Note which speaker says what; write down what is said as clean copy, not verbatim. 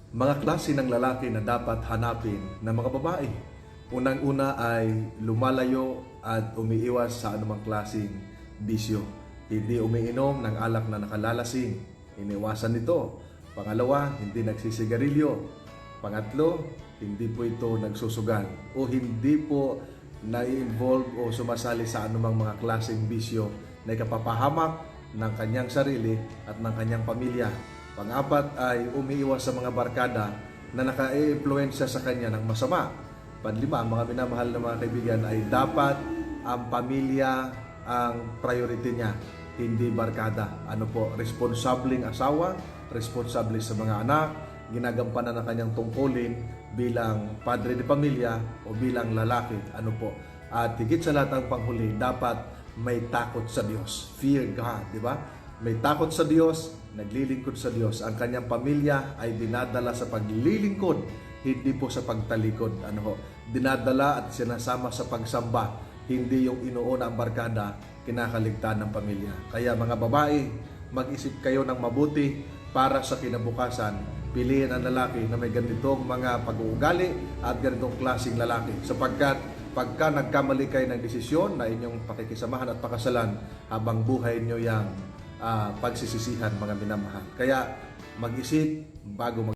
Speaker 1: Mga klase ng lalaki na dapat hanapin ng mga babae. Unang-una ay lumalayo at umiiwas sa anumang klaseng bisyo. Hindi umiinom ng alak na nakalalasing. Iniwasan nito. Pangalawa, hindi nagsisigarilyo. Pangatlo, hindi po ito nagsusugal o hindi po na-involve o sumasali sa anumang mga klaseng bisyo na ikapapahamak ng kanyang sarili at ng kanyang pamilya. Pang-apat ay umiiwas sa mga barkada na naka-i-influensya sa kanya ng masama. Panlima, mga minamahal na mga kaibigan, ay dapat ang pamilya ang priority niya, hindi barkada. Ano po, responsableng asawa, responsable sa mga anak, ginagampanan ng kanyang tungkulin bilang padre de pamilya o bilang lalaki. Ano po, at higit sa lahat ang panghuli, dapat may takot sa Diyos. Fear God, di ba? May takot sa Diyos, naglilingkod sa Diyos. Ang kanyang pamilya ay dinadala sa paglilingkod, hindi po sa pagtalikod. Ano ho? Dinadala at sinasama sa pagsamba, hindi yung inuuna ang barkada, kinakaligtaan ng pamilya. Kaya mga babae, mag-isip kayo ng mabuti para sa kinabukasan. Piliin ang lalaki na may ganitong mga pag-uugali at ganitong klaseng lalaki. Sapagkat pagka nagkamali kayo ng desisyon na inyong pakikisamahan at pakasalan, habang buhay nyo yung pagsisisihan, mga minamahal. Kaya mag-isip bago